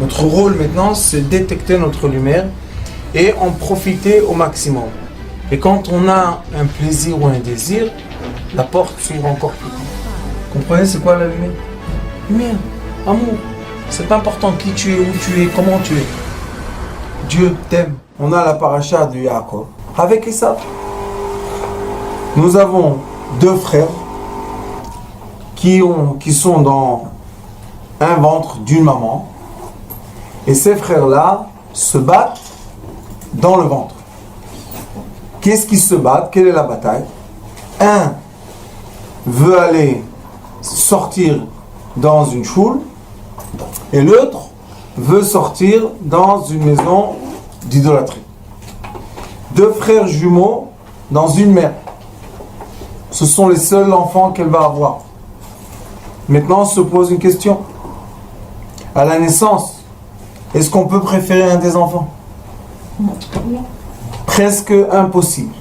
Notre rôle maintenant, c'est détecter notre lumière et en profiter au maximum. Et quand on a un plaisir ou un désir, la porte s'ouvre encore plus. Comprenez, c'est quoi la lumière? Lumière, amour. C'est pas important qui tu es, où tu es, comment tu es. Dieu t'aime. On a la paracha de Yaakov avec Esav. Nous avons deux frères qui sont dans un ventre d'une maman. Et ces frères-là se battent dans le ventre. Qu'est-ce qu'ils se battent? Quelle est la bataille? Un veut aller sortir dans une choule et l'autre veut sortir dans une maison d'idolâtrie. Deux frères jumeaux dans une mère. Ce sont les seuls enfants qu'elle va avoir. Maintenant, on se pose une question. À la naissance, est-ce qu'on peut préférer un des enfants? Presque impossible.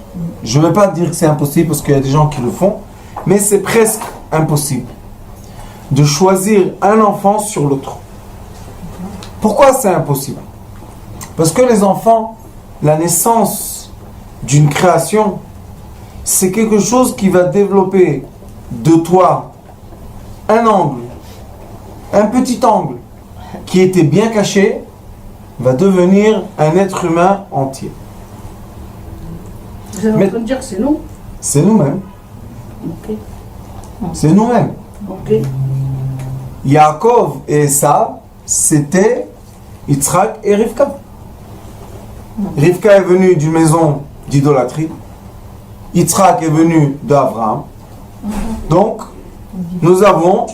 Je ne vais pas dire que c'est impossible parce qu'il y a des gens qui le font, mais c'est presque impossible de choisir un enfant sur l'autre. Pourquoi c'est impossible? Parce que les enfants, la naissance d'une création, c'est quelque chose qui va développer de toi un angle, un petit angle qui était bien caché, va devenir un être humain entier. Vous êtes en train de dire que c'est nous? C'est nous-mêmes. Ok. C'est nous-mêmes. Ok. Yaakov et Esav, c'était Yitzhak et Rivka. Rivka est venue d'une maison d'idolâtrie. Yitzhak est venu d'Abraham. Donc, nous avons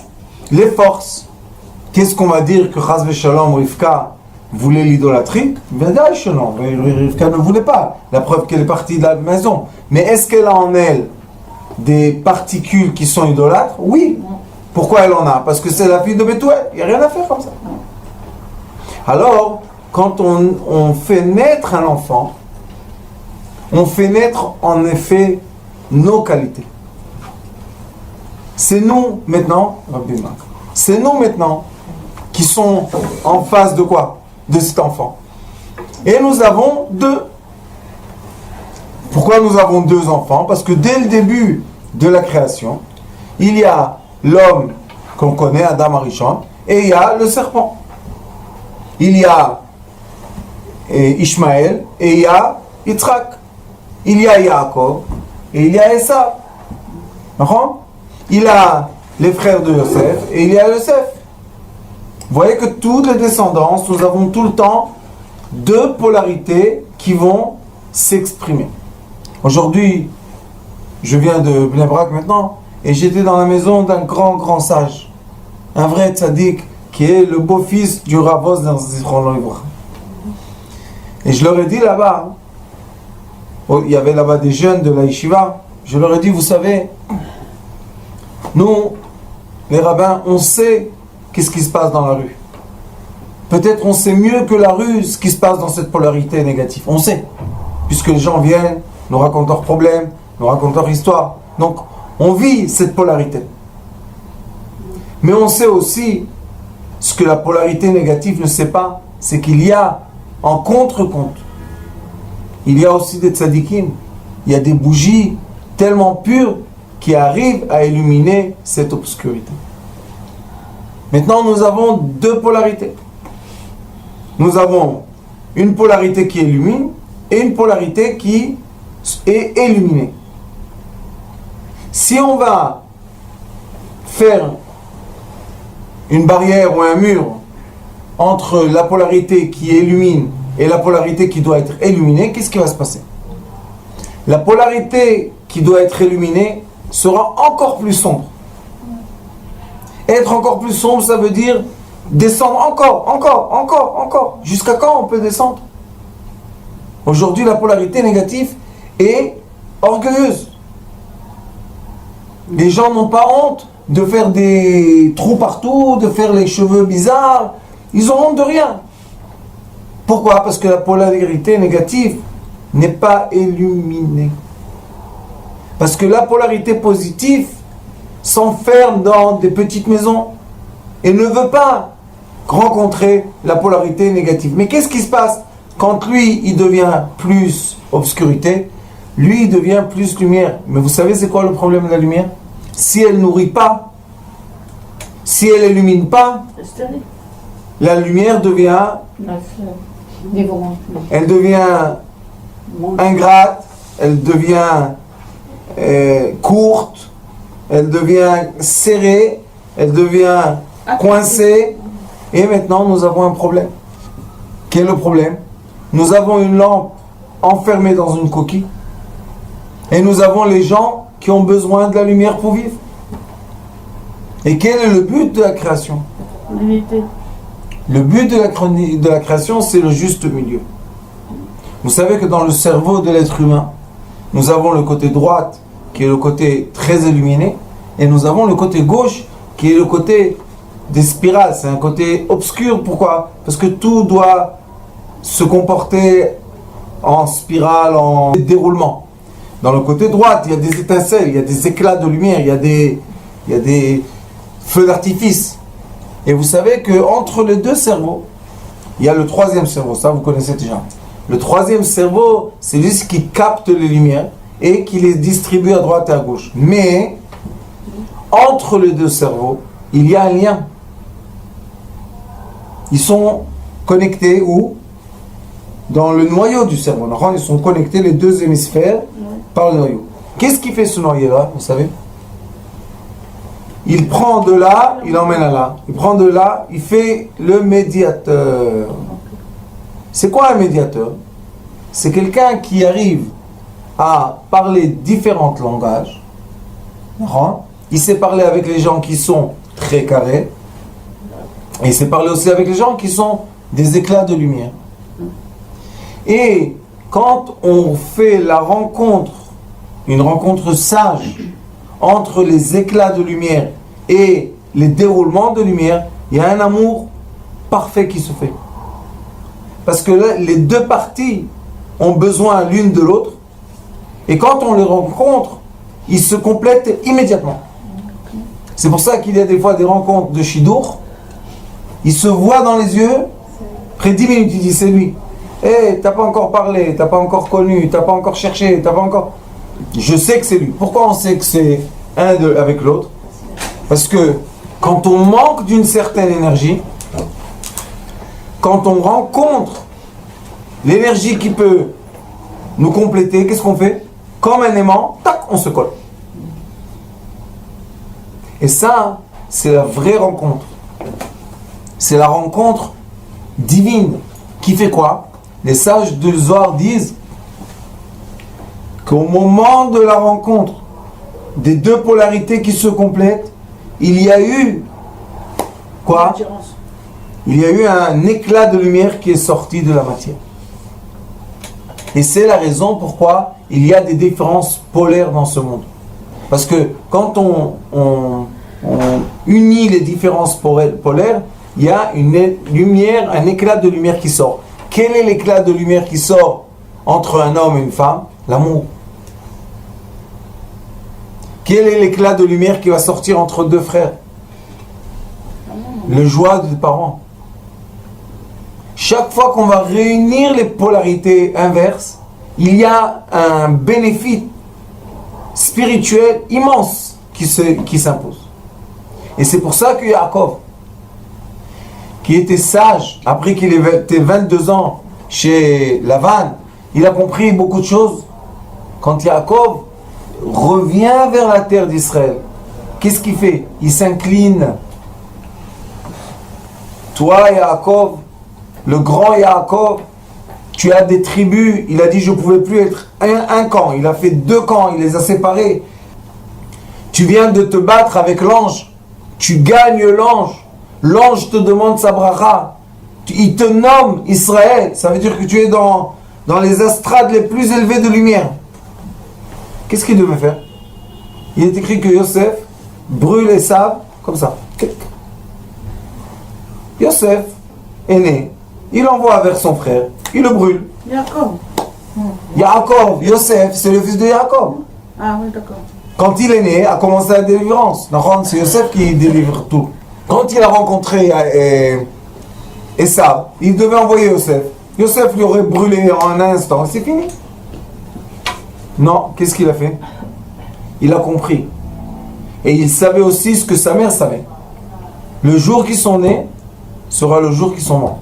les forces. Qu'est-ce qu'on va dire que Chas v'Shalom Rivka voulait l'idolâtrie? Rivka ne voulait pas. La preuve qu'elle est partie de la maison. Mais est-ce qu'elle a en elle des particules qui sont idolâtres? Oui. Pourquoi elle en a? Parce que c'est la fille de Bethuel. Il n'y a rien à faire comme ça. Alors, quand on fait naître un enfant, on fait naître en effet nos qualités. C'est nous maintenant, c'est nous maintenant qui sont en face de quoi? De cet enfant. Et nous avons deux. Pourquoi nous avons deux enfants? Parce que dès le début de la création, il y a l'homme qu'on connaît, Adam Arishon, et il y a le serpent. Il y a Ishmaël et il y a Yitzhak. Il y a Yaakov et il y a Esav. Il a les frères de Yosef et il y a Yosef. Vous voyez que toutes les descendances, nous avons tout le temps deux polarités qui vont s'exprimer. Aujourd'hui, je viens de Bnei Brak maintenant, et j'étais dans la maison d'un grand sage, un vrai tzaddik, qui est le beau-fils du Rav Osner Zichron Livracha. Et je leur ai dit là-bas, il y avait là-bas des jeunes de la yeshiva, je leur ai dit, vous savez, nous, les rabbins, on sait qu'est-ce qui se passe dans la rue. Peut-être on sait mieux que la rue ce qui se passe dans cette polarité négative. On sait, puisque les gens viennent, nous racontent leurs problèmes, nous racontent leur histoire. Donc, on vit cette polarité. Mais on sait aussi ce que la polarité négative ne sait pas, c'est qu'il y a en contre-compte, il y a aussi des tzadikim, il y a des bougies tellement pures qui arrivent à illuminer cette obscurité. Maintenant, nous avons deux polarités. Nous avons une polarité qui illumine et une polarité qui est illuminée. Si on va faire une barrière ou un mur entre la polarité qui illumine et la polarité qui doit être illuminée, qu'est-ce qui va se passer? La polarité qui doit être illuminée sera encore plus sombre. Être encore plus sombre, ça veut dire descendre encore. Jusqu'à quand on peut descendre? Aujourd'hui, la polarité négative est orgueilleuse. Les gens n'ont pas honte de faire des trous partout, de faire les cheveux bizarres. Ils ont honte de rien. Pourquoi? Parce que la polarité négative n'est pas illuminée. Parce que la polarité positive s'enferme dans des petites maisons et ne veut pas rencontrer la polarité négative. Mais qu'est-ce qui se passe quand lui, il devient plus obscurité, lui, il devient plus lumière. Mais vous savez, c'est quoi le problème de la lumière? Si elle nourrit pas, si elle illumine pas, la lumière devient, elle devient ingrate, elle devient courte, elle devient serrée, elle devient coincée. Et maintenant, nous avons un problème. Quel est le problème? Nous avons une lampe enfermée dans une coquille. Et nous avons les gens qui ont besoin de la lumière pour vivre. Et quel est le but de la création? L'unité. Le but de la création, c'est le juste milieu. Vous savez que dans le cerveau de l'être humain, nous avons le côté droit, qui est le côté très illuminé, et nous avons le côté gauche, qui est le côté des spirales. C'est un côté obscur. Pourquoi? Parce que tout doit se comporter en spirale, en déroulement. Dans le côté droit, il y a des étincelles, il y a des éclats de lumière, il y a des feux d'artifice. Et vous savez qu'entre les deux cerveaux, il y a le troisième cerveau, ça vous connaissez déjà. Le troisième cerveau, c'est lui qui capte les lumières et qui les distribue à droite et à gauche. Mais, entre les deux cerveaux, il y a un lien. Ils sont connectés où? Dans le noyau du cerveau. Ils sont connectés, les deux hémisphères, par le noyau. Qu'est-ce qui fait ce noyau-là, vous savez? Il prend de là, il emmène à là. Il prend de là, il fait le médiateur. C'est quoi un médiateur? C'est quelqu'un qui arrive à parler différents langages. Il sait parler avec les gens qui sont très carrés. Et il sait parler aussi avec les gens qui sont des éclats de lumière. Et quand on fait la rencontre, une rencontre sage, entre les éclats de lumière et les déroulements de lumière, il y a un amour parfait qui se fait. Parce que là, les deux parties ont besoin l'une de l'autre. Et quand on les rencontre, ils se complètent immédiatement. C'est pour ça qu'il y a des fois des rencontres de Shidour. Ils se voient dans les yeux, après 10 minutes, il dit c'est lui. Eh, t'as pas encore parlé, t'as pas encore connu, t'as pas encore cherché, t'as pas encore... Je sais que c'est lui. Pourquoi on sait que c'est un avec l'autre? Parce que quand on manque d'une certaine énergie, quand on rencontre l'énergie qui peut nous compléter, qu'est-ce qu'on fait? Comme un aimant, tac, on se colle. Et ça, c'est la vraie rencontre. C'est la rencontre divine qui fait quoi? Les sages de Zohar disent qu'au moment de la rencontre des deux polarités qui se complètent, il y a eu quoi? Il y a eu un éclat de lumière qui est sorti de la matière. Et c'est la raison pourquoi il y a des différences polaires dans ce monde. Parce que quand on unit les différences polaires, il y a une lumière, un éclat de lumière qui sort. Quel est l'éclat de lumière qui sort entre un homme et une femme? L'amour. Quel est l'éclat de lumière qui va sortir entre deux frères? Le joie des parents. Chaque fois qu'on va réunir les polarités inverses, il y a un bénéfice spirituel immense qui s'impose. Et c'est pour ça que Yaakov, qui était sage, après qu'il était 22 ans chez Lavan, il a compris beaucoup de choses. Quand Yaakov revient vers la terre d'Israël, qu'est-ce qu'il fait? Il s'incline. Toi, Yaakov, le grand Yaakov, tu as des tribus. Il a dit, je ne pouvais plus être un camp. Il a fait 2 camps, il les a séparés. Tu viens de te battre avec l'ange. Tu gagnes l'ange. L'ange te demande sa bracha. Il te nomme Israël. Ça veut dire que tu es dans les astrades les plus élevées de lumière. Qu'est-ce qu'il devait faire? Il est écrit que Yosef brûle Esav comme ça. Yosef est né. Il envoie vers son frère. Il le brûle. Yaakov, Yosef, c'est le fils de Yaakov. Ah oui, d'accord. Quand il est né, a commencé la délivrance. C'est Yosef qui délivre tout. Quand il a rencontré Esav, il devait envoyer Yosef. Yosef lui aurait brûlé en un instant, c'est fini. Non, qu'est-ce qu'il a fait? Il a compris. Et il savait aussi ce que sa mère savait. Le jour qu'ils sont nés sera le jour qu'ils sont morts.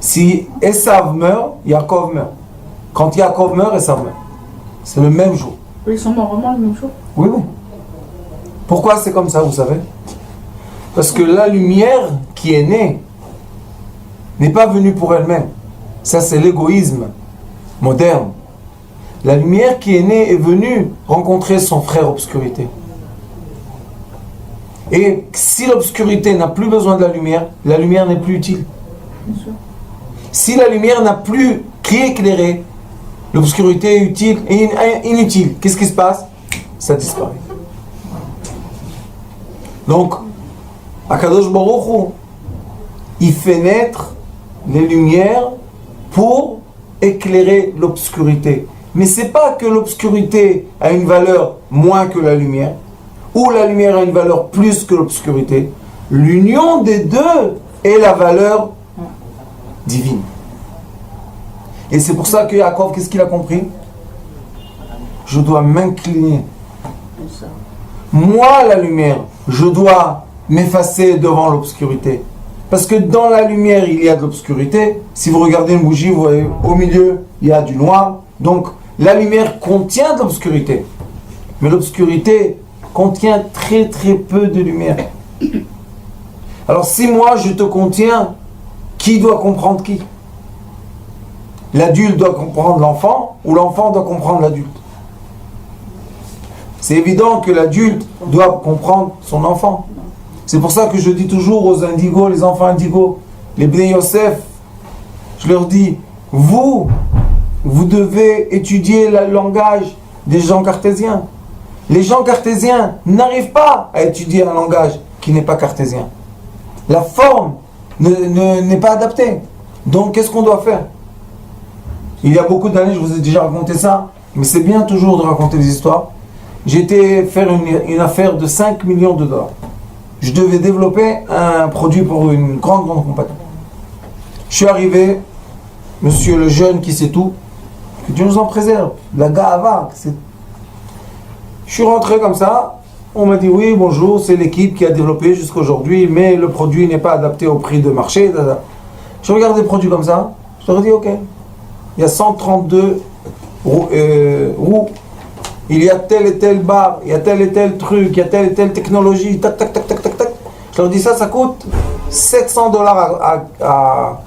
Si Esav meurt, Yaakov meurt. Quand Yaakov meurt, Esav meurt. C'est le même jour. Ils sont morts vraiment le même jour? Oui, oui. Pourquoi c'est comme ça, vous savez? Parce que la lumière qui est née n'est pas venue pour elle-même. Ça, c'est l'égoïsme moderne. La lumière qui est née est venue rencontrer son frère obscurité. Et si l'obscurité n'a plus besoin de la lumière n'est plus utile. Bien sûr. Si la lumière n'a plus qui éclairer, l'obscurité est utile et inutile. Qu'est-ce qui se passe? Ça disparaît. Donc, Akadosh Baruch Hu, il fait naître les lumières pour éclairer l'obscurité. Mais c'est pas que l'obscurité a une valeur moins que la lumière, ou la lumière a une valeur plus que l'obscurité. L'union des deux est la valeur divine. Et c'est pour ça que Yaakov, qu'est-ce qu'il a compris? Je dois m'incliner. Moi, la lumière, je dois m'effacer devant l'obscurité. Parce que dans la lumière, il y a de l'obscurité. Si vous regardez une bougie, vous voyez au milieu, il y a du noir. Donc, la lumière contient de l'obscurité. Mais l'obscurité contient très très peu de lumière. Alors, si moi, je te contiens, qui doit comprendre qui? L'adulte doit comprendre l'enfant ou l'enfant doit comprendre l'adulte? C'est évident que l'adulte doit comprendre son enfant. C'est pour ça que je dis toujours aux indigos, les enfants indigos, les Bnei Yosef, je leur dis, vous devez étudier le langage des gens cartésiens. Les gens cartésiens n'arrivent pas à étudier un langage qui n'est pas cartésien. La forme n'est pas adaptée. Donc qu'est-ce qu'on doit faire? Il y a beaucoup d'années, je vous ai déjà raconté ça, mais c'est bien toujours de raconter des histoires. J'ai été faire une affaire de 5 millions de dollars. Je devais développer un produit pour une grande compagnie. Je suis arrivé, monsieur le jeune qui sait tout, que Dieu nous en préserve, la ga'ava. Je suis rentré comme ça, on m'a dit oui, bonjour, c'est l'équipe qui a développé jusqu'à aujourd'hui, mais le produit n'est pas adapté au prix de marché. Je regarde des produits comme ça, je leur ai dit ok, il y a 132 roues. Il y a telle et telle barre, il y a tel et tel truc, il y a telle et telle technologie, tac, tac, tac, tac, tac, tac. Je leur dis ça coûte $700 à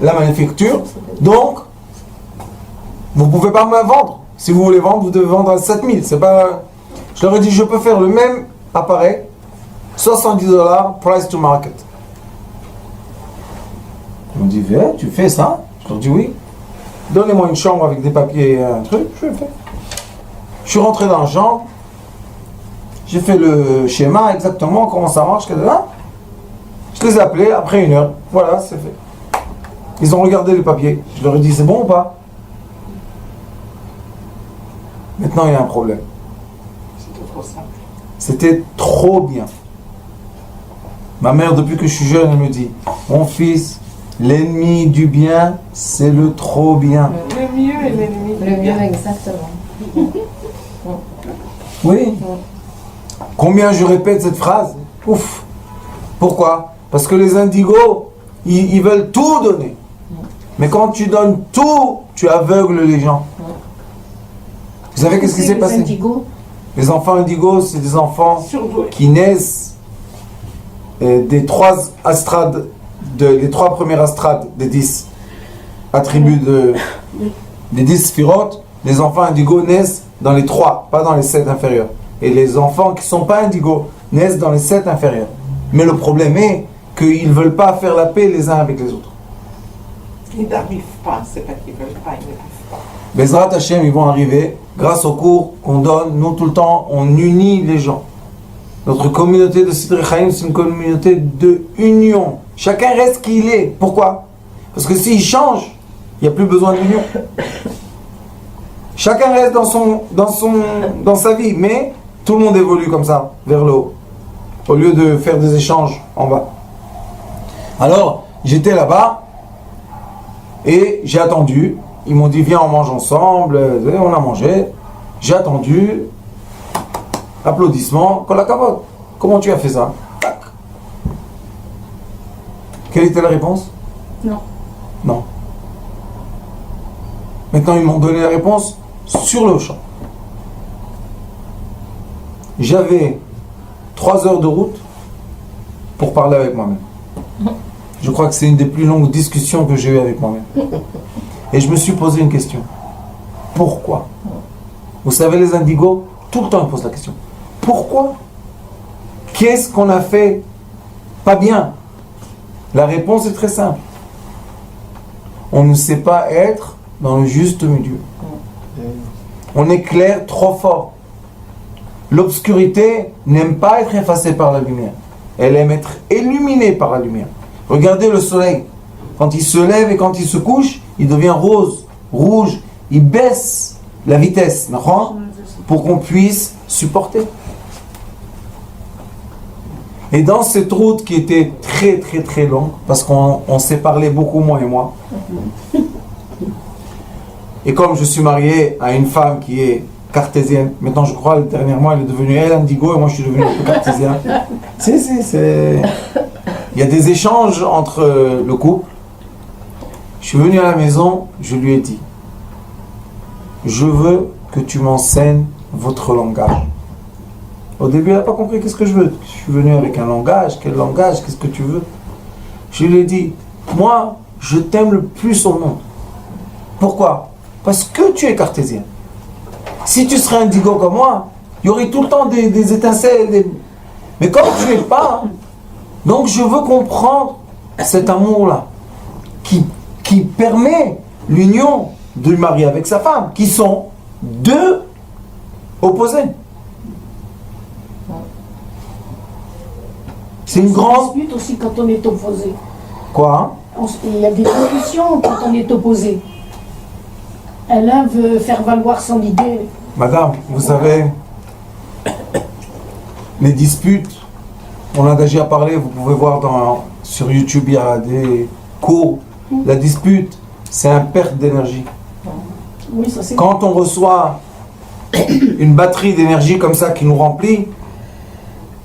la manufacture. Donc, vous ne pouvez pas me vendre. Si vous voulez vendre, vous devez vendre à 7000. C'est pas... Je leur ai dit, je peux faire le même appareil, $70, price to market. Ils m'ont dit, tu fais ça? Je leur dis oui. Donnez-moi une chambre avec des papiers et un truc, je le fais. Je suis rentré dans la chambre, j'ai fait le schéma exactement, comment ça marche, je les ai appelés après 1 heure, voilà, c'est fait. Ils ont regardé les papiers, je leur ai dit c'est bon ou pas? Maintenant il y a un problème. C'était trop simple. C'était trop bien. Ma mère, depuis que je suis jeune, elle me dit, mon fils, l'ennemi du bien, c'est le trop bien. Le mieux est l'ennemi du Le mieux, bien. exactement. Oui. Combien je répète cette phrase? Ouf. Pourquoi? Parce que les indigos, ils veulent tout donner. Mais quand tu donnes tout, tu aveugles les gens. Vous savez qu'est-ce qui s'est passé? Les enfants indigos, c'est des enfants Surdoué. qui naissent des 3 astrades, les 3 premières astrades des 10 attributs des 10 sphirotes. Les enfants indigos naissent dans les 3, pas dans les 7 inférieurs. Et les enfants qui ne sont pas indigos naissent dans les 7 inférieurs. Mais le problème est qu'ils ne veulent pas faire la paix les uns avec les autres. Ils n'arrivent pas, c'est pas qu'ils veulent pas, ils n'arrivent pas. Bezrat Hashem, ils vont arriver grâce au cours qu'on donne. Nous, tout le temps, on unit les gens. Notre communauté de Sidrei Chaim, c'est une communauté de union. Chacun reste qui il est. Pourquoi? Parce que s'il change, il n'y a plus besoin d'union. Chacun reste dans sa vie, mais tout le monde évolue comme ça, vers le haut, au lieu de faire des échanges en bas. Alors, j'étais là-bas et j'ai attendu. Ils m'ont dit, viens, on mange ensemble. Et on a mangé. J'ai attendu. Applaudissements. Kol hakavod. Comment tu as fait ça? Tac. Quelle était la réponse? Non. Non. Maintenant, ils m'ont donné la réponse sur le champ. J'avais 3 heures de route pour parler avec moi-même. Je crois que c'est une des plus longues discussions que j'ai eues avec moi-même. Et je me suis posé une question. Pourquoi? Vous savez, les indigos, tout le temps ils posent la question. Pourquoi? Qu'est-ce qu'on a fait pas bien? La réponse est très simple. On ne sait pas être dans le juste milieu. On éclaire trop fort. L'obscurité n'aime pas être effacée par la lumière. Elle aime être illuminée par la lumière. Regardez le soleil. Quand il se lève et quand il se couche, il devient rose, rouge. Il baisse la vitesse, pour qu'on puisse supporter. Et dans cette route qui était très très très longue, parce qu'on s'est parlé beaucoup, moi et moi, et comme je suis marié à une femme qui est cartésienne, maintenant je crois dernièrement elle est devenue elle indigo et moi je suis devenu un peu cartésien. C'est... Il y a des échanges entre le couple. Je suis venu à la maison, je lui ai dit, je veux que tu m'enseignes votre langage. Au début, elle n'a pas compris qu'est-ce que je veux. Je suis venu avec un langage, quel langage, qu'est-ce que tu veux? Je lui ai dit, moi, je t'aime le plus au monde. Pourquoi? Parce que tu es cartésien. Si tu serais indigo comme moi, il y aurait tout le temps des étincelles. Mais comme tu n'es pas, donc je veux comprendre cet amour-là qui permet l'union du mari avec sa femme, qui sont deux opposés. C'est une grande... dispute aussi quand on est opposé. Quoi? Il y a des discussions quand on est opposé. L'un veut faire valoir son idée. Madame, vous savez, les disputes, on a déjà parlé, vous pouvez voir sur YouTube, il y a des cours. La dispute, c'est une perte d'énergie. Oui, ça c'est... Quand on reçoit une batterie d'énergie comme ça qui nous remplit,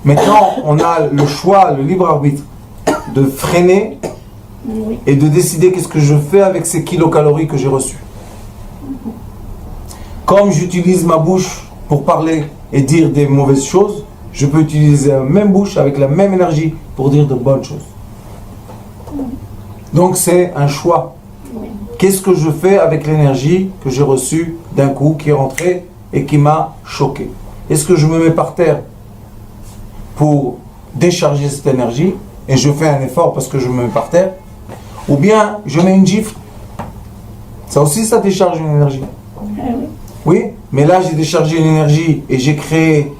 maintenant on a le choix, le libre arbitre de freiner Oui. et de décider qu'est-ce que je fais avec ces kilocalories que j'ai reçues. Comme j'utilise ma bouche pour parler et dire des mauvaises choses, je peux utiliser la même bouche avec la même énergie pour dire de bonnes choses. Donc c'est un choix. Qu'est-ce que je fais avec l'énergie que j'ai reçue d'un coup, qui est rentrée et qui m'a choqué? Est-ce que je me mets par terre pour décharger cette énergie et je fais un effort parce que je me mets par terre? Ou bien je mets une gifle? Ça aussi, ça décharge une énergie. Oui, mais là j'ai déchargé une énergie et j'ai créé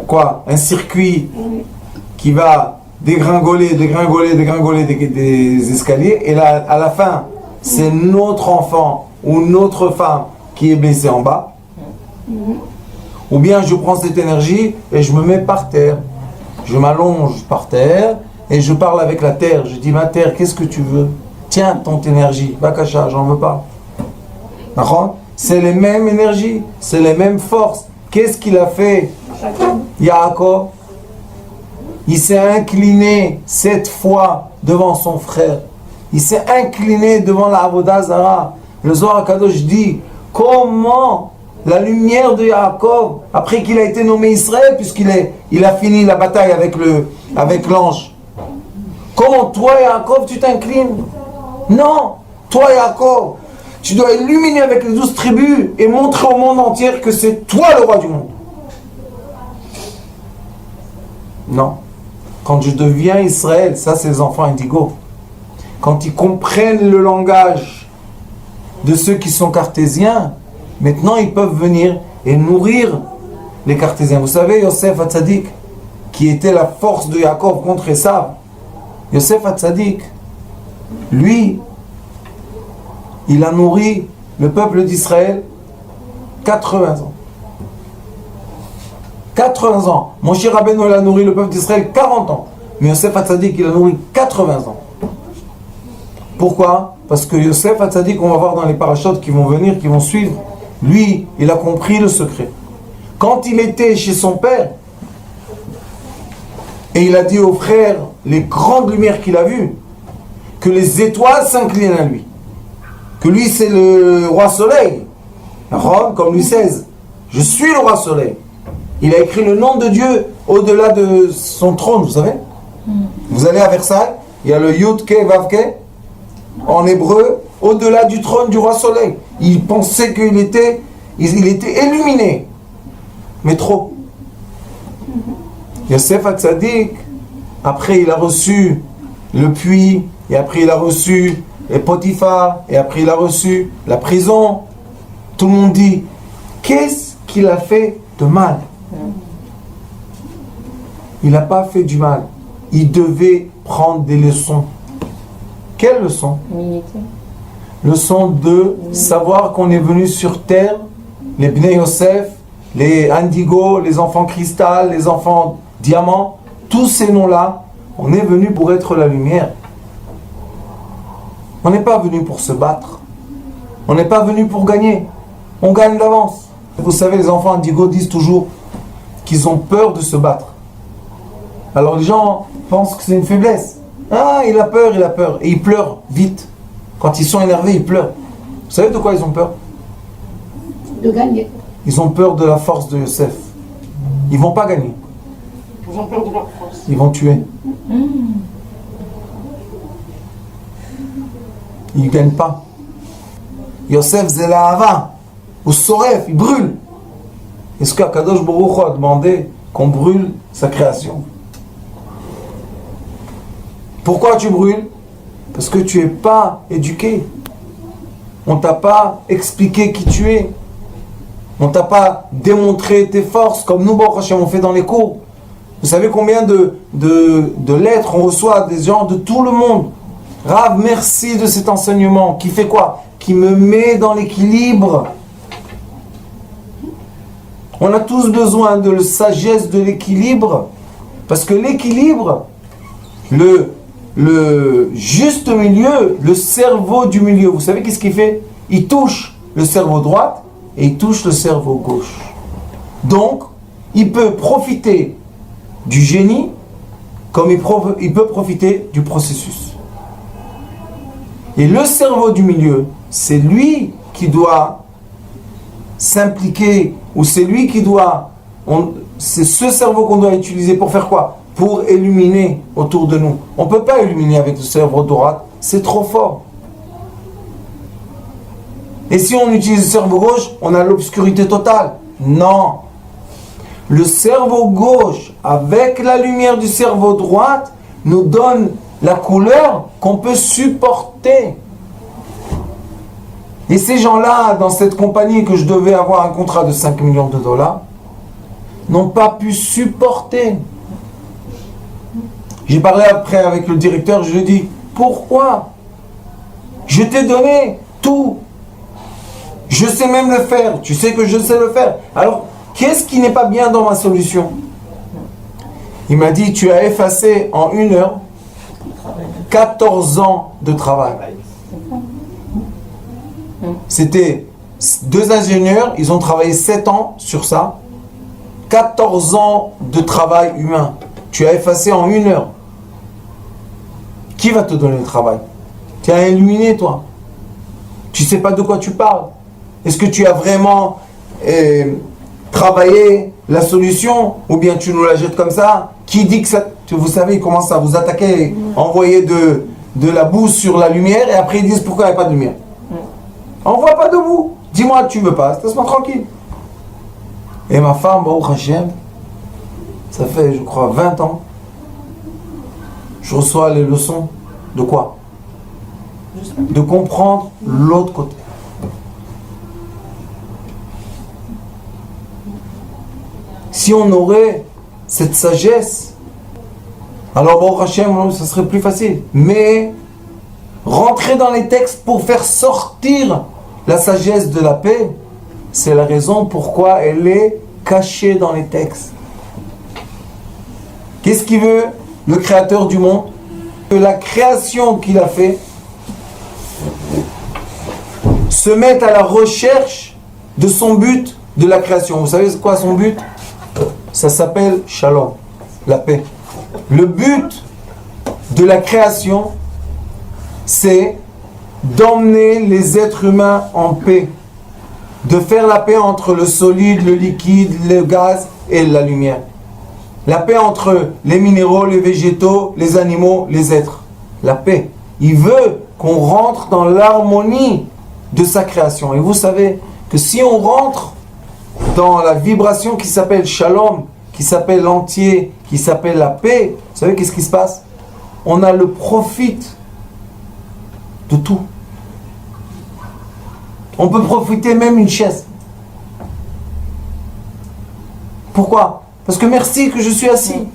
quoi? Un circuit qui va dégringoler des escaliers, et là à la fin c'est notre enfant ou notre femme qui est blessée en bas. Ou bien je prends cette énergie et je me mets par terre, je m'allonge par terre et je parle avec la terre. Je dis, ma terre, qu'est-ce que tu veux? Tiens ton énergie, Bakacha, j'en veux pas. D'accord? C'est les mêmes énergies, c'est les mêmes forces. Qu'est-ce qu'il a fait Yaakov? Il s'est incliné 7 fois devant son frère. Il s'est incliné devant la Avodah Zara. Le Zohar HaKadosh dit, comment la lumière de Yaakov, après qu'il a été nommé Israël, il a fini la bataille avec l'ange, comment toi Yaakov tu t'inclines? Non, toi Yaakov, tu dois illuminer avec les 12 tribus et montrer au monde entier que c'est toi le roi du monde. Non. Quand je deviens Israël, ça c'est les enfants indigos. Quand ils comprennent le langage de ceux qui sont cartésiens, maintenant ils peuvent venir et nourrir les cartésiens. Vous savez, Yosef Hatzadik, qui était la force de Yaakov contre Esav, Yosef Hatzadik, lui, il a nourri le peuple d'Israël 80 ans. 80 ans. Moshe Rabbeinu a nourri le peuple d'Israël 40 ans. Mais Yosef Hatzadik, il a nourri 80 ans. Pourquoi? Parce que Yosef Hatzadik, on va voir dans les parachutes qui vont venir, qui vont suivre, lui, il a compris le secret. Quand il était chez son père, et il a dit aux frères, les grandes lumières qu'il a vues, que les étoiles s'inclinent à lui. Que lui, c'est le roi soleil. Rome, comme Louis XVI. Je suis le roi soleil. Il a écrit le nom de Dieu au-delà de son trône, vous savez. Vous allez à Versailles, il y a le Yud Ke Vav Ke, en hébreu, au-delà du trône du roi soleil. Il pensait qu'il était, il était illuminé. Mais trop. Yosef Hatzadik, après il a reçu le puits, et après il a reçu les Potiphar, et après il a reçu la prison. Tout le monde dit, qu'est-ce qu'il a fait de mal? Il n'a pas fait du mal. Il devait prendre des leçons. Quelles leçons? Leçon de savoir qu'on est venu sur terre, les Bnei Yosef, les Indigo, les enfants cristal, les enfants diamant, tous ces noms-là, on est venu pour être la lumière. On n'est pas venu pour se battre. On n'est pas venu pour gagner. On gagne d'avance. Vous savez, les enfants Indigo disent toujours qu'ils ont peur de se battre. Alors les gens pensent que c'est une faiblesse. Ah, il a peur, il a peur. Et ils pleurent vite. Quand ils sont énervés, ils pleurent. Vous savez de quoi ils ont peur? De gagner. Ils ont peur de la force de Yosef. Ils ne vont pas gagner. Ils ont peur de leur force. Ils vont tuer. Ils ne gagnent pas. Yosef, c'est la Hava. Ou Soref, il brûle. Est-ce qu'Akadosh Baruch Hu a demandé qu'on brûle sa création? Pourquoi tu brûles? Parce que tu n'es pas éduqué. On ne t'a pas expliqué qui tu es. On ne t'a pas démontré tes forces comme nous, Baruch Hashem, on fait dans les cours. Vous savez combien de lettres on reçoit des gens de tout le monde. Rav, merci de cet enseignement. Qui fait quoi? Qui me met dans l'équilibre. On a tous besoin de la sagesse de l'équilibre. Parce que l'équilibre, le juste milieu, le cerveau du milieu, vous savez qu'est-ce qu'il fait? Il touche le cerveau droit et il touche le cerveau gauche. Donc, il peut profiter du génie comme il peut profiter du processus. Et le cerveau du milieu, c'est lui qui doit s'impliquer, ou c'est lui qui doit... c'est ce cerveau qu'on doit utiliser pour faire quoi? Pour illuminer autour de nous. On ne peut pas illuminer avec le cerveau droit, c'est trop fort. Et si on utilise le cerveau gauche, on a l'obscurité totale. Non. Le cerveau gauche, avec la lumière du cerveau droit, nous donne la couleur qu'on peut supporter. Et ces gens-là, dans cette compagnie que je devais avoir un contrat de 5 millions de dollars, n'ont pas pu supporter. J'ai parlé après avec le directeur, je lui ai dit, pourquoi? Je t'ai donné tout. Je sais même le faire. Tu sais que je sais le faire. Alors, qu'est-ce qui n'est pas bien dans ma solution? Il m'a dit, tu as effacé en 1 heure 14 ans de travail. C'était 2 ingénieurs, ils ont travaillé 7 ans sur ça. 14 ans de travail humain. Tu as effacé en 1 heure. Qui va te donner le travail? Tu es illuminé, toi. Tu ne sais pas de quoi tu parles. Est-ce que tu as vraiment travaillé la solution ou bien tu nous la jettes comme ça? Qui dit que ça... Vous savez, ils commencent à vous attaquer, envoyer de la boue sur la lumière et après ils disent pourquoi il n'y a pas de lumière. On ne voit pas de boue. Dis-moi, tu ne veux pas, laisse-moi tranquille. Et ma femme, Baruch Hashem, ça fait, je crois, 20 ans, je reçois les leçons de quoi? De comprendre l'autre côté. Si on aurait cette sagesse, alors Baruch Hashem, ça serait plus facile. Mais rentrer dans les textes pour faire sortir la sagesse de la paix, c'est la raison pourquoi elle est cachée dans les textes. Qu'est-ce qu'il veut le créateur du monde, que la création qu'il a fait se mette à la recherche de son but de la création. Vous savez quoi son but? Ça s'appelle Shalom, la paix. Le but de la création, c'est d'emmener les êtres humains en paix, de faire la paix entre le solide, le liquide, le gaz et la lumière. La paix entre les minéraux, les végétaux, les animaux, les êtres. La paix. Il veut qu'on rentre dans l'harmonie de sa création. Et vous savez que si on rentre dans la vibration qui s'appelle Shalom, qui s'appelle l'entier, qui s'appelle la paix, vous savez qu'est-ce qui se passe? On a le profit de tout. On peut profiter même une chaise. Pourquoi? Parce que merci que je suis assis.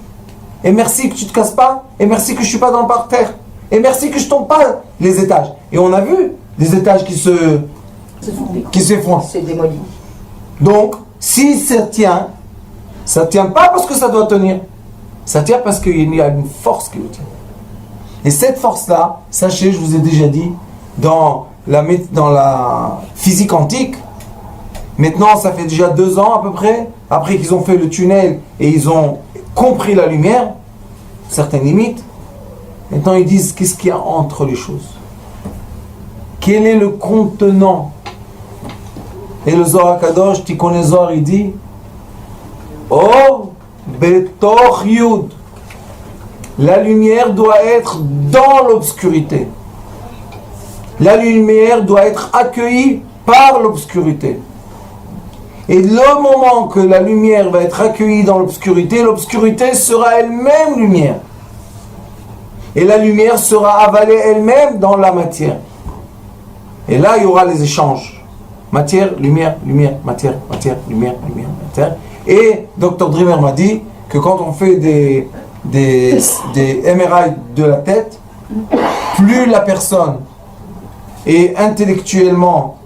Et merci que tu ne te casses pas. Et merci que je ne suis pas dans le parterre. Et merci que je ne tombe pas les étages. Et on a vu des étages qui s'effondrent. C'est démoli. Donc, si ça ne tient pas parce que ça doit tenir. Ça tient parce qu'il y a une force qui le tient. Et cette force-là, sachez, je vous ai déjà dit, dans la physique antique, maintenant ça fait déjà 2 ans à peu près, après qu'ils ont fait le tunnel et ils ont compris la lumière, certaines limites, maintenant ils disent qu'est-ce qu'il y a entre les choses. Quel est le contenant? Et le Zohar Kadosh, Tikkun Zohar, il dit Oh, Betor Yud. La lumière doit être dans l'obscurité. La lumière doit être accueillie par l'obscurité. Et le moment que la lumière va être accueillie dans l'obscurité, l'obscurité sera elle-même lumière. Et la lumière sera avalée elle-même dans la matière. Et là, il y aura les échanges. Matière, lumière, lumière, matière, matière, lumière, lumière, matière. Et Dr. Dreamer m'a dit que quand on fait des MRI de la tête, plus la personne est intellectuellement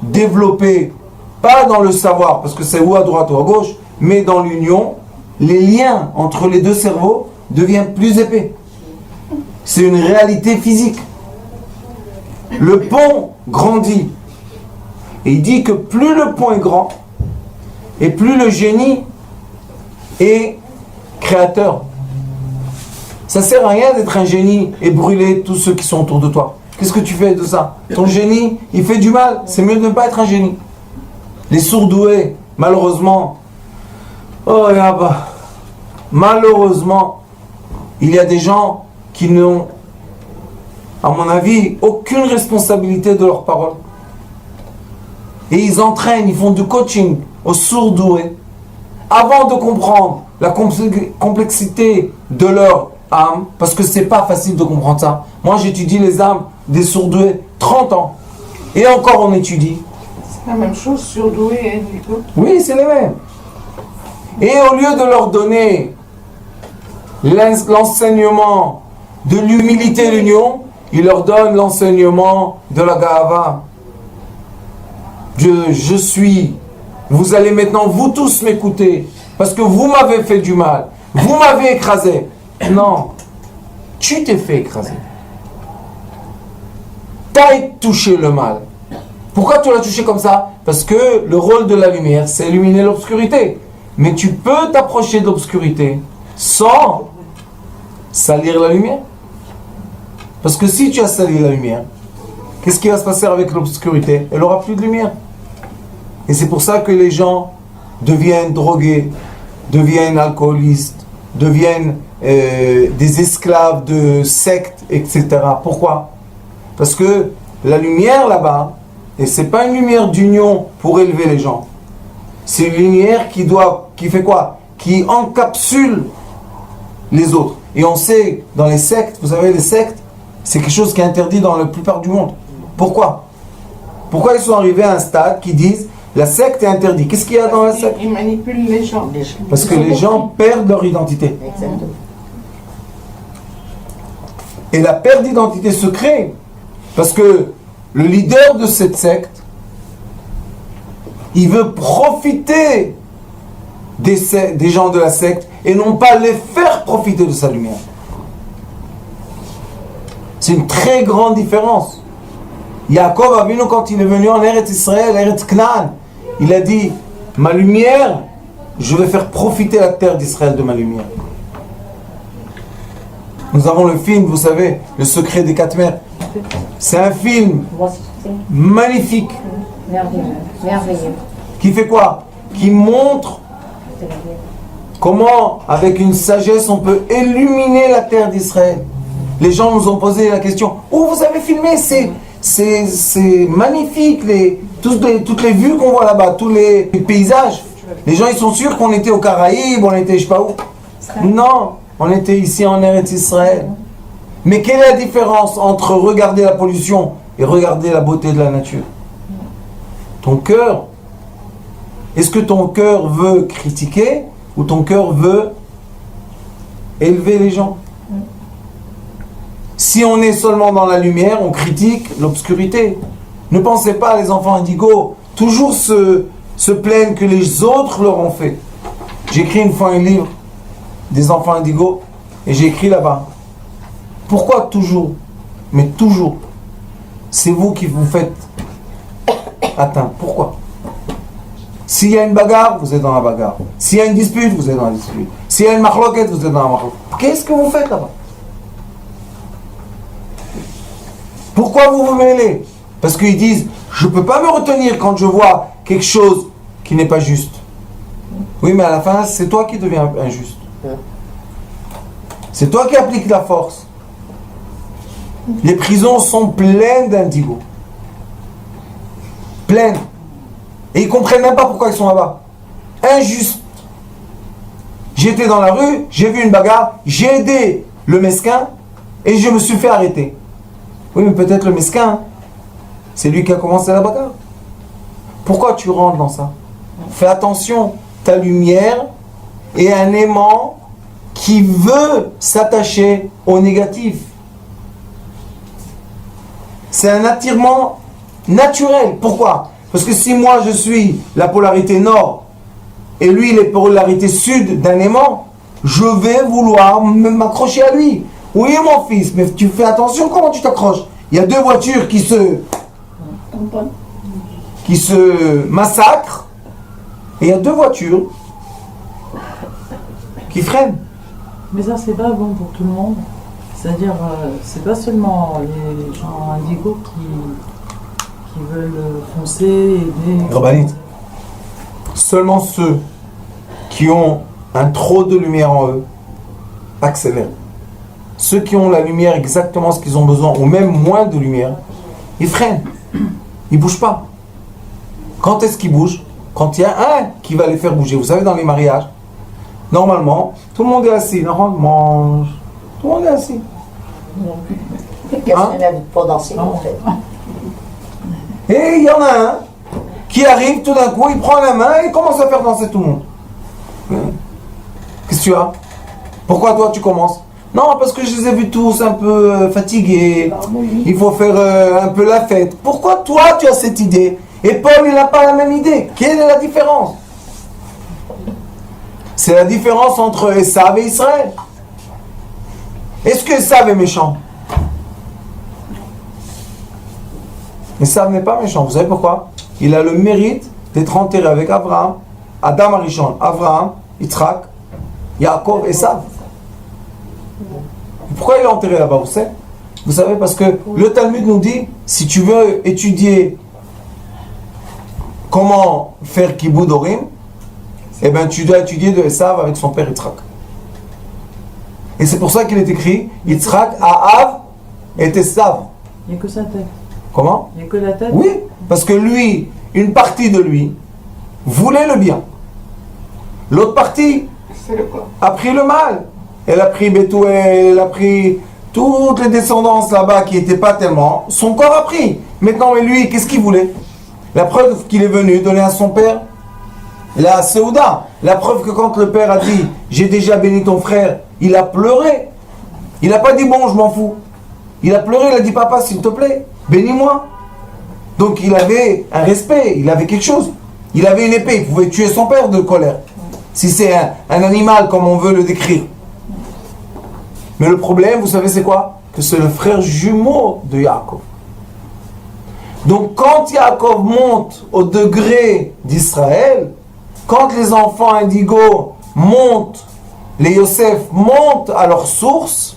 développée, pas dans le savoir, parce que c'est ou à droite ou à gauche, mais dans l'union, les liens entre les deux cerveaux deviennent plus épais. C'est une réalité physique. Le pont grandit. Et il dit que plus le pont est grand, et plus le génie est créateur. Ça ne sert à rien d'être un génie et brûler tous ceux qui sont autour de toi. Qu'est-ce que tu fais de ça? Ton génie, il fait du mal. C'est mieux de ne pas être un génie. Les sourdoués, malheureusement, malheureusement, il y a des gens qui n'ont, à mon avis, aucune responsabilité de leurs paroles. Et ils entraînent, ils font du coaching aux sourdoués avant de comprendre la complexité de leur âme, parce que c'est pas facile de comprendre ça. Moi, j'étudie les âmes des sourdoués 30 ans. Et encore, on étudie. C'est la même chose, surdoué et Nico. Oui, c'est les mêmes. Et au lieu de leur donner l'enseignement de l'humilité et l'union, il leur donne l'enseignement de la Gahava. Je suis. Vous allez maintenant, vous tous m'écouter, parce que vous m'avez fait du mal. Vous m'avez écrasé. Non. Tu t'es fait écraser. Tu as touché le mal. Pourquoi tu l'as touché comme ça? Parce que le rôle de la lumière, c'est illuminer l'obscurité. Mais tu peux t'approcher de l'obscurité sans salir la lumière. Parce que si tu as sali la lumière, qu'est-ce qui va se passer avec l'obscurité? Elle n'aura plus de lumière. Et c'est pour ça que les gens deviennent drogués, deviennent alcoolistes, deviennent des esclaves de sectes, etc. Pourquoi? Parce que la lumière là-bas, et c'est pas une lumière d'union pour élever les gens, c'est une lumière qui fait quoi? Qui encapsule les autres. Et on sait, dans les sectes, vous savez, les sectes, c'est quelque chose qui est interdit dans la plupart du monde. Pourquoi? Pourquoi ils sont arrivés à un stade qui disent la secte est interdite? Qu'est-ce qu'il y a dans la secte? Ils manipulent les gens. Parce que les gens perdent leur identité. Exactement. Et la perte d'identité se crée parce que le leader de cette secte, il veut profiter des gens de la secte et non pas les faire profiter de sa lumière. C'est une très grande différence. Yaakov Avinu, quand il est venu en Eretz Israël, Eretz Canaan, il a dit, ma lumière, je vais faire profiter la terre d'Israël de ma lumière. Nous avons le film, vous savez, Le secret des quatre mers. C'est un film magnifique. Merveilleux. Qui fait quoi? Qui montre comment, avec une sagesse, on peut illuminer la terre d'Israël. Les gens nous ont posé la question, oh, vous avez filmé, c'est magnifique, toutes les vues qu'on voit là-bas, tous les paysages. Les gens, ils sont sûrs qu'on était aux Caraïbes, on était je sais pas où. Non, on était ici en Eretz Israël. Mais quelle est la différence entre regarder la pollution et regarder la beauté de la nature? Ton cœur, est-ce que ton cœur veut critiquer ou ton cœur veut élever les gens? Si on est seulement dans la lumière, on critique l'obscurité. Ne pensez pas, les enfants indigos, toujours se plaignent que les autres leur ont fait. J'ai écrit une fois un livre des enfants indigos et j'ai écrit là-bas. Pourquoi toujours? Mais toujours. C'est vous qui vous faites atteindre. Pourquoi? S'il y a une bagarre, vous êtes dans la bagarre. S'il y a une dispute, vous êtes dans la dispute. S'il y a une marloquette, vous êtes dans la marloquette. Qu'est-ce que vous faites là-bas? Pourquoi vous vous mêlez? Parce qu'ils disent, je ne peux pas me retenir quand je vois quelque chose qui n'est pas juste. Oui, mais à la fin, c'est toi qui deviens injuste. C'est toi qui appliques la force. Les prisons sont pleines d'indigos. Pleines. Et ils ne comprennent même pas pourquoi ils sont là-bas. Injuste. J'étais dans la rue, j'ai vu une bagarre, j'ai aidé le mesquin et je me suis fait arrêter. Oui, mais peut-être le mesquin, c'est lui qui a commencé la bagarre. Pourquoi tu rentres dans ça? Fais attention, ta lumière est un aimant qui veut s'attacher au négatif. C'est un attirement naturel. Pourquoi? Parce que si moi je suis la polarité nord et lui il est polarité sud d'un aimant, je vais vouloir m'accrocher à lui. Oui mon fils, mais tu fais attention comment tu t'accroches. Il y a deux voitures qui se massacrent et il y a deux voitures qui freinent. Mais ça, c'est pas bon pour tout le monde. C'est-à-dire, c'est pas seulement les gens indigos qui veulent foncer, aider. Rabbanit, seulement ceux qui ont un trop de lumière en eux accélèrent. Ceux qui ont la lumière exactement ce qu'ils ont besoin, ou même moins de lumière, ils freinent. Ils ne bougent pas. Quand est-ce qu'ils bougent? Quand il y a un qui va les faire bouger. Vous savez, dans les mariages, normalement, tout le monde est assis. Normalement, tout le monde est assis. Personne n'a pour danser, en fait. Et il y en a un qui arrive tout d'un coup, il prend la main et il commence à faire danser tout le monde. Qu'est-ce que tu as? Pourquoi toi tu commences? Non, parce que je les ai vus tous un peu fatigués. Il faut faire un peu la fête. Pourquoi toi tu as cette idée? Et Paul il n'a pas la même idée. Quelle est la différence? C'est la différence entre Esav et Israël. Est-ce que Esav est méchant? Esav n'est pas méchant. Vous savez pourquoi? Il a le mérite d'être enterré avec Abraham, Adam Arishon, Abraham, Yitzhak, Yaakov, Esav. Pourquoi il est enterré là-bas? Vous savez, parce que le Talmud nous dit, si tu veux étudier comment faire Kibboud Orim, eh bien tu dois étudier de Esav avec son père Yitzhak. Et c'est pour ça qu'il est écrit Yitzhak, Ahav et Esav. Il n'y a que sa tête. Comment? Il n'y a que la tête. Oui, parce que lui, une partie de lui, voulait le bien. L'autre partie a pris le mal. Elle a pris Bethuel, elle a pris toutes les descendances là-bas qui n'étaient pas tellement. Son corps a pris. Maintenant, mais lui, qu'est-ce qu'il voulait? La preuve qu'il est venu donner à son père la Séouda. La preuve que quand le père a dit j'ai déjà béni ton frère, il a pleuré. Il n'a pas dit bon, je m'en fous. Il a pleuré, il a dit papa, s'il te plaît, bénis-moi. Donc il avait un respect, il avait quelque chose. Il avait une épée, il pouvait tuer son père de colère. Si c'est un animal comme on veut le décrire. Mais le problème, vous savez c'est quoi? que c'est le frère jumeau de Yaakov. Donc quand Yaakov monte au degré d'Israël, quand les enfants indigos montent, les Yosef montent à leur source,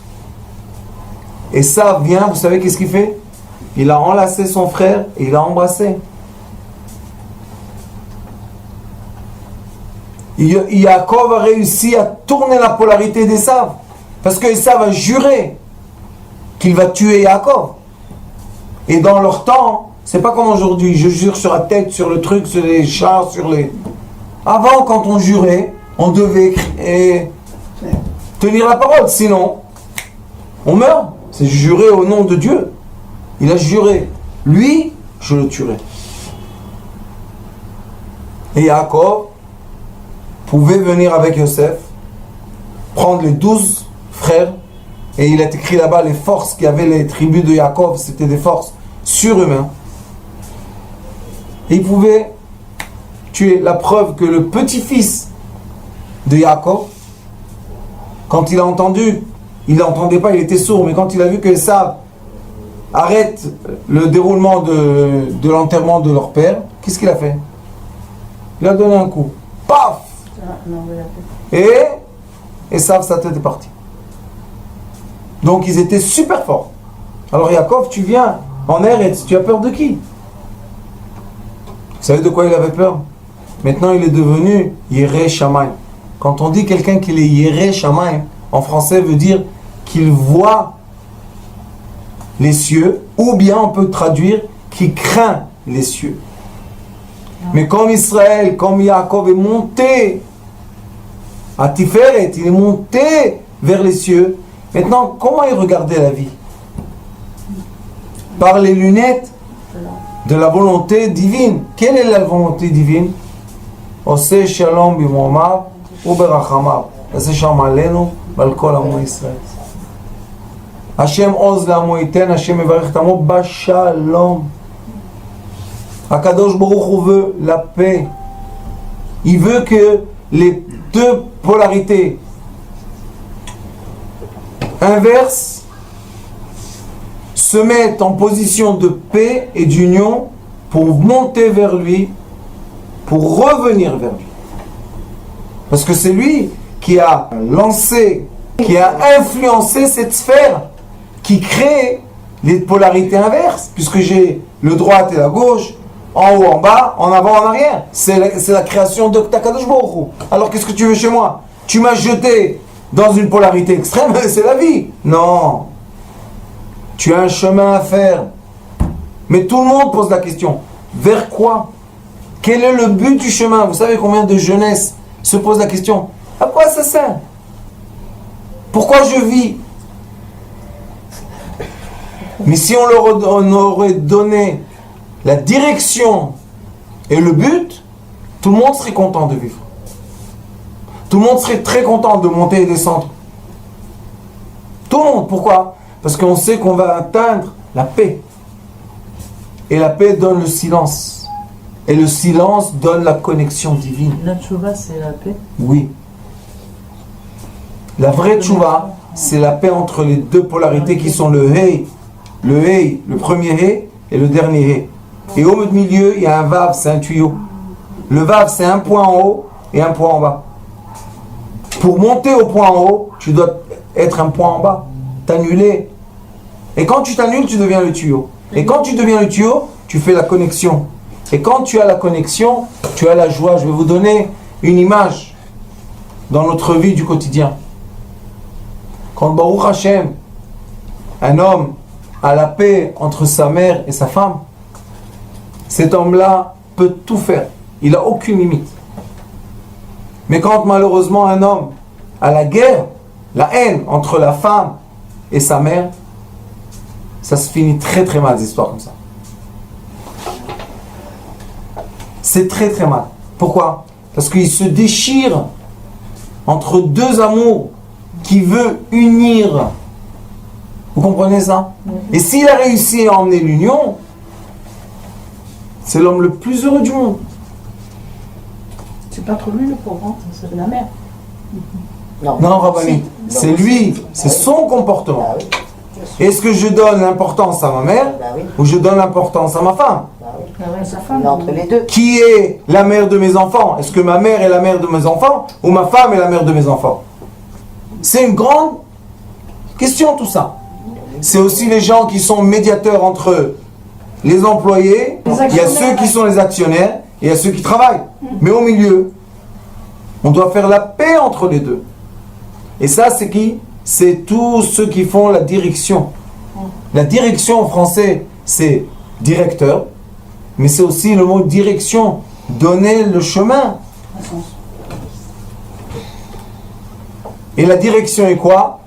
et ça vient, vous savez qu'est-ce qu'il fait? Il a enlacé son frère et il l'a embrassé. Yaakov a réussi à tourner la polarité d'Esav. Parce que Esav a juré qu'il va tuer Yaakov. Et dans leur temps, c'est pas comme aujourd'hui, je jure sur la tête, sur le truc, sur les chars, sur les... Avant, quand on jurait, on devait tenir la parole, sinon on meurt. C'est jurer au nom de Dieu. Il a juré, lui, je le tuerai. Et Yaakov pouvait venir avec Yosef, prendre les 12 frères, et il est écrit là-bas, les forces qu'il y avait les tribus de Yaakov, c'était des forces surhumaines. Et il pouvait tuer. La preuve que le petit-fils de Yaakov, quand il a entendu, il n'entendait pas, il était sourd, mais quand il a vu que Esav arrête le déroulement de l'enterrement de leur père, qu'est-ce qu'il a fait? Il a donné un coup. Paf! Et Esav, sa tête est partie. Donc ils étaient super forts. Alors Yaakov, tu viens en Eretz, tu as peur de qui? Vous savez de quoi il avait peur? Maintenant il est devenu Yéré Shamayim. Quand on dit quelqu'un qu'il est Yéré Shamayim, en français veut dire qu'il voit les cieux, ou bien on peut traduire qu'il craint les cieux. Mais comme Israël, comme Yaakov est monté à Tiferet, il est monté vers les cieux. Maintenant, comment il regardait la vie? Par les lunettes de la volonté divine. Quelle est la volonté divine? Oseh shalom b'moamav ou berachamav. Oseh shalom aleinu ועל כל עמו ישראל. Hashem oz l'amo iten, Hashem mevarech tamo bashalom. Akadosh Baruch Hu veut la paix. Il veut que les deux polarités inverses se mettent en position de paix et d'union pour monter vers lui, pour revenir vers lui. Parce que c'est lui qui a lancé, qui a influencé cette sphère qui crée les polarités inverses, puisque j'ai le droite et la gauche, en haut, en bas, en avant, en arrière. C'est la création de Kadosh Baruch Hu. Alors qu'est-ce que tu veux chez moi? Tu m'as jeté dans une polarité extrême, c'est la vie. Non. Tu as un chemin à faire. Mais tout le monde pose la question. Vers quoi? Quel est le but du chemin? Vous savez combien de jeunesse se pose la question? À quoi ça sert? Pourquoi je vis? Mais si on aurait donné la direction et le but, tout le monde serait content de vivre. Tout le monde serait très content de monter et descendre. Tout le monde. Pourquoi? Parce qu'on sait qu'on va atteindre la paix. Et la paix donne le silence. Et le silence donne la connexion divine. La tchouva, c'est la paix. Oui. La vraie tchouva, c'est la paix entre les deux polarités qui sont le hei, le premier hei et le dernier hei. Et au milieu, il y a un vav, c'est un tuyau. Le vav, c'est un point en haut et un point en bas. Pour monter au point en haut, tu dois être un point en bas. T'annuler. Et quand tu t'annules, tu deviens le tuyau. Et quand tu deviens le tuyau, tu fais la connexion. Et quand tu as la connexion, tu as la joie. Je vais vous donner une image dans notre vie du quotidien. Quand Baruch Hashem, un homme a la paix entre sa mère et sa femme, cet homme-là peut tout faire. Il n'a aucune limite. Mais quand malheureusement un homme a la guerre, la haine entre la femme et sa mère, ça se finit très très mal, des histoires comme ça. C'est très très mal. Pourquoi? Parce qu'il se déchire entre deux amours qui veut unir. Vous comprenez ça? Et s'il a réussi à emmener l'union, c'est l'homme le plus heureux du monde. C'est pas trop lui le pauvre, hein, c'est la mère. Non, Rabbani, c'est lui, c'est son comportement. Ah oui. Est-ce que je donne l'importance à ma mère Bah oui, ou je donne l'importance à ma femme? bah oui. Ah ouais, sa femme. Mais entre les deux. Qui est la mère de mes enfants? Est-ce que ma mère est la mère de mes enfants ou ma femme est la mère de mes enfants? C'est une grande question tout ça. C'est aussi les gens qui sont médiateurs entre les employés, Les il y a actionnaires, ceux qui ouais. sont les actionnaires et il y a ceux qui travaillent. Mais au milieu, on doit faire la paix entre les deux. Et ça, c'est qui? C'est tous ceux qui font la direction. La direction en français, c'est directeur, mais c'est aussi le mot direction, donner le chemin. Et la direction est quoi?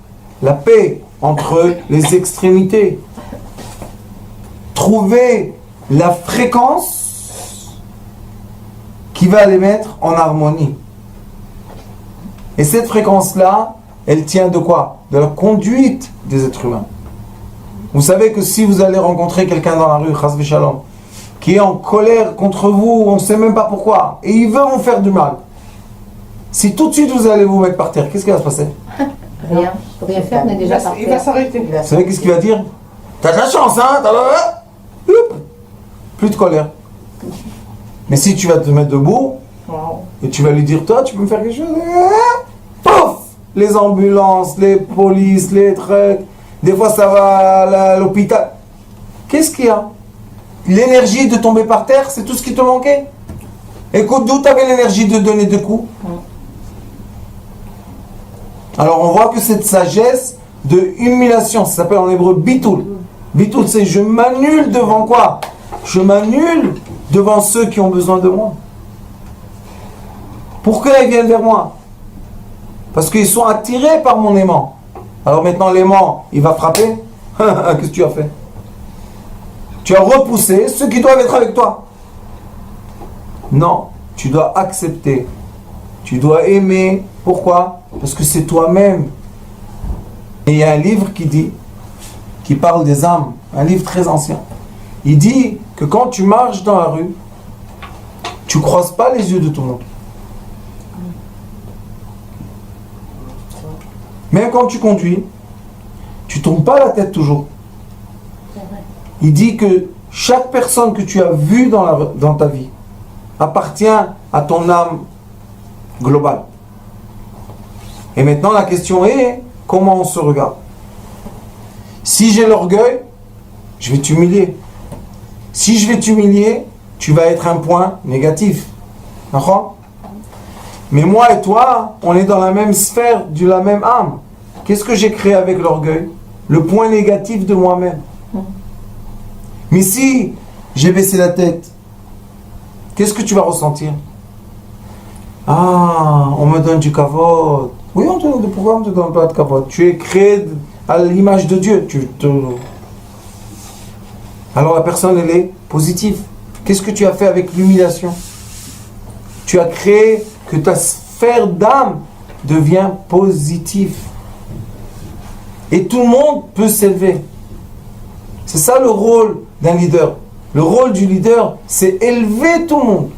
La paix entre les extrémités. Trouver la fréquence qui va les mettre en harmonie. Et cette fréquence-là, elle tient de quoi? De la conduite des êtres humains. Vous savez que si vous allez rencontrer quelqu'un dans la rue, Chas v'Shalom, qui est en colère contre vous, on ne sait même pas pourquoi, et il veut vous faire du mal, si tout de suite vous allez vous mettre par terre, qu'est-ce qui va se passer? Rien. Rien faire, on est déjà par Il va terre. s'arrêter. Vous savez qu'est-ce qu'il va dire? T'as de la chance, hein? Hop. Plus de colère. Mais si tu vas te mettre debout, Wow. et tu vas lui dire, toi, tu peux me faire quelque chose? Pouf! Les ambulances, les polices, les trucs. Des fois, ça va à l'hôpital. Qu'est-ce qu'il y a? L'énergie de tomber par terre, c'est tout ce qui te manquait? Écoute, d'où tu avais l'énergie de donner deux coups? Alors, on voit que cette sagesse de humiliation, ça s'appelle en hébreu bitoul. Bitoul, c'est je m'annule devant quoi? Je m'annule devant ceux qui ont besoin de moi. Pourquoi ils viennent vers moi? Parce qu'ils sont attirés par mon aimant. Alors maintenant l'aimant, il va frapper. Qu'est-ce que tu as fait? Tu as repoussé ceux qui doivent être avec toi. Non, tu dois accepter. Tu dois aimer. Pourquoi? Parce que c'est toi-même. Et il y a un livre qui parle des âmes, un livre très ancien. Il dit que quand tu marches dans la rue, tu ne croises pas les yeux de tout le monde. Même quand tu conduis, tu ne tournes pas la tête toujours. Il dit que chaque personne que tu as vue dans ta vie appartient à ton âme globale. Et maintenant la question est, comment on se regarde? Si j'ai l'orgueil, je vais t'humilier. Si je vais t'humilier, tu vas être un point négatif. D'accord? Mais moi et toi, on est dans la même sphère, de la même âme. Qu'est-ce que j'ai créé avec l'orgueil? Le point négatif de moi-même. Mais si j'ai baissé la tête, qu'est-ce que tu vas ressentir? Ah, on me donne du kavod. Oui, pourquoi on ne te donne pas de kavod? Tu es créé à l'image de Dieu. Alors la personne, elle est positive. Qu'est-ce que tu as fait avec l'humiliation? Tu as créé que ta sphère d'âme devient positive. Et tout le monde peut s'élever. C'est ça le rôle d'un leader. Le rôle du leader, c'est élever tout le monde.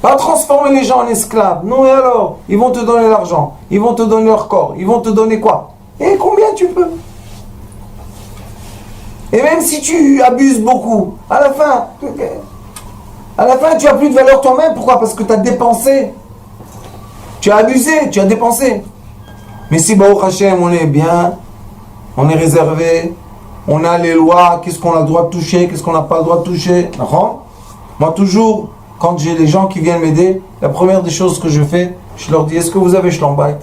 Pas transformer les gens en esclaves. Non, et alors? Ils vont te donner l'argent. Ils vont te donner leur corps. Ils vont te donner quoi? Et combien tu peux? Et même si tu abuses beaucoup, à la fin, tu n'as plus de valeur toi-même. Pourquoi? Parce que tu as dépensé. Tu as abusé, tu as dépensé. Mais si Baruch Hashem, on est bien, on est réservé, on a les lois, qu'est-ce qu'on a le droit de toucher, qu'est-ce qu'on n'a pas le droit de toucher. Moi, toujours, quand j'ai des gens qui viennent m'aider, la première des choses que je fais, je leur dis, est-ce que vous avez Schlombait?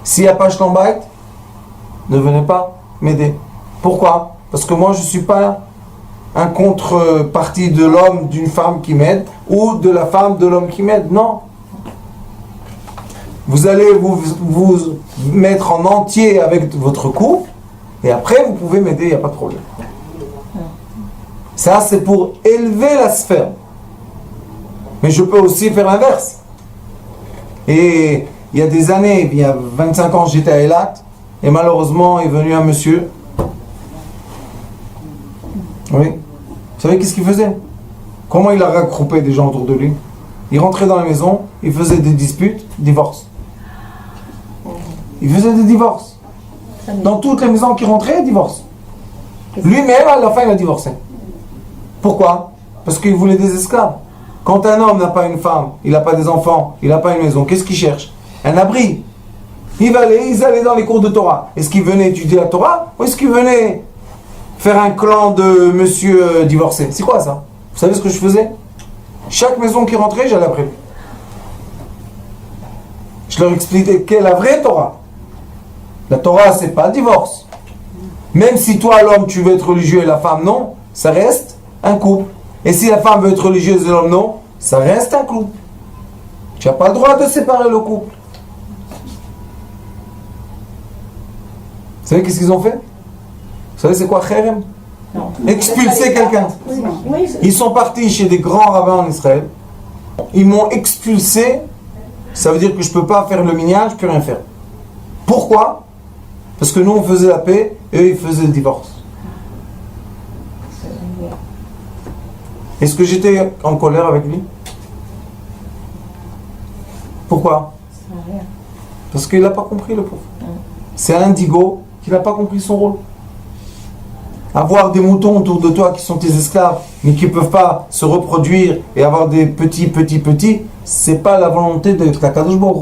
S'il n'y a pas Schlombait, ne venez pas m'aider. Pourquoi? Parce que moi, je ne suis pas un contrepartie de l'homme, d'une femme qui m'aide, ou de la femme de l'homme qui m'aide. Non. Vous allez vous mettre en entier avec votre couple, et après, vous pouvez m'aider, il n'y a pas de problème. Ça, c'est pour élever la sphère. Mais je peux aussi faire l'inverse. Et il y a des années, il y a 25 ans, j'étais à Eilat, et malheureusement, est venu un monsieur. Oui. Vous savez qu'est-ce qu'il faisait? Comment il a regroupé des gens autour de lui? Il rentrait dans la maison, il faisait des disputes, divorce. Il faisait des divorces. Dans toutes les maisons qui rentraient, il divorce. Lui-même, à la fin, il a divorcé. Pourquoi? Parce qu'il voulait des esclaves. Quand un homme n'a pas une femme, il n'a pas des enfants, il n'a pas une maison, qu'est-ce qu'il cherche? Un abri. Ils allaient dans les cours de Torah. Est-ce qu'ils venaient étudier la Torah ou est-ce qu'ils venaient faire un clan de monsieur divorcé? C'est quoi ça? Vous savez ce que je faisais? Chaque maison qui rentrait, j'allais après lui. Je leur expliquais quelle est la vraie Torah. La Torah, c'est pas le divorce. Même si toi, l'homme, tu veux être religieux et la femme non, ça reste un couple. Et si la femme veut être religieuse et l'homme non, ça reste un couple. Tu n'as pas le droit de séparer le couple. Vous savez qu'est-ce qu'ils ont fait? Vous savez c'est quoi Kherem? Expulser quelqu'un. Ils sont partis chez des grands rabbins en Israël. Ils m'ont expulsé. Ça veut dire que je ne peux pas faire le minyan, je ne peux rien faire. Pourquoi? Parce que nous on faisait la paix et eux ils faisaient le divorce. Est-ce que j'étais en colère avec lui? Pourquoi? Parce qu'il n'a pas compris le pauvre. C'est un indigo qui n'a pas compris son rôle. Avoir des moutons autour de toi qui sont tes esclaves, mais qui ne peuvent pas se reproduire et avoir des petits, c'est pas la volonté de Kadosh Baruch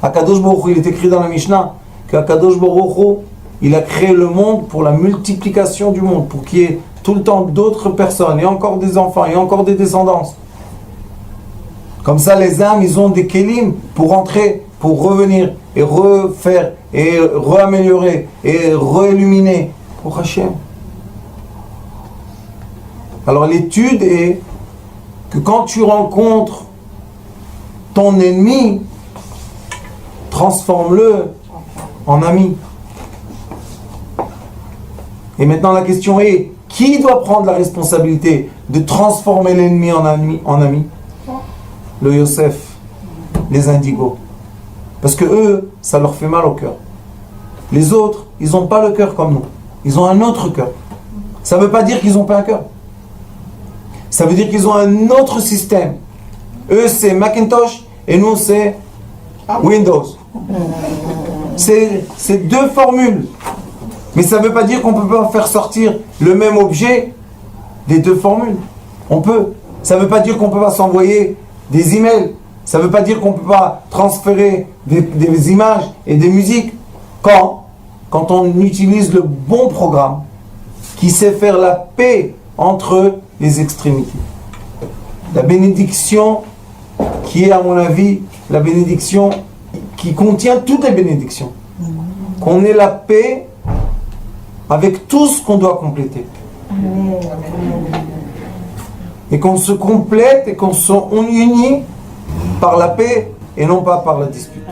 Hu. Kadosh Baruch Hu, il est écrit dans la Mishnah que Kadosh Baruch Hu, il a créé le monde pour la multiplication du monde, pour qu'il y ait tout le temps d'autres personnes, et encore des enfants, et encore des descendances. Comme ça, les âmes, ils ont des kélim pour entrer, pour revenir, et refaire, et réaméliorer, et réilluminer pour Hachem. Alors l'étude est que quand tu rencontres ton ennemi, transforme-le en ami. Et maintenant la question est, qui doit prendre la responsabilité de transformer l'ennemi en ami? Le Yosef, les indigos. Parce que eux, ça leur fait mal au cœur. Les autres, ils n'ont pas le cœur comme nous. Ils ont un autre cœur. Ça ne veut pas dire qu'ils n'ont pas un cœur. Ça veut dire qu'ils ont un autre système. Eux, c'est Macintosh et nous, c'est Windows. C'est deux formules. Mais ça ne veut pas dire qu'on ne peut pas faire sortir le même objet des deux formules. On peut. Ça ne veut pas dire qu'on ne peut pas s'envoyer des emails. Ça ne veut pas dire qu'on ne peut pas transférer des images et des musiques. Quand on utilise le bon programme qui sait faire la paix entre les extrémités. La bénédiction qui est, à mon avis, la bénédiction qui contient toutes les bénédictions. Qu'on ait la paix avec tout ce qu'on doit compléter. Et qu'on se complète et qu'on unit par la paix et non pas par la dispute.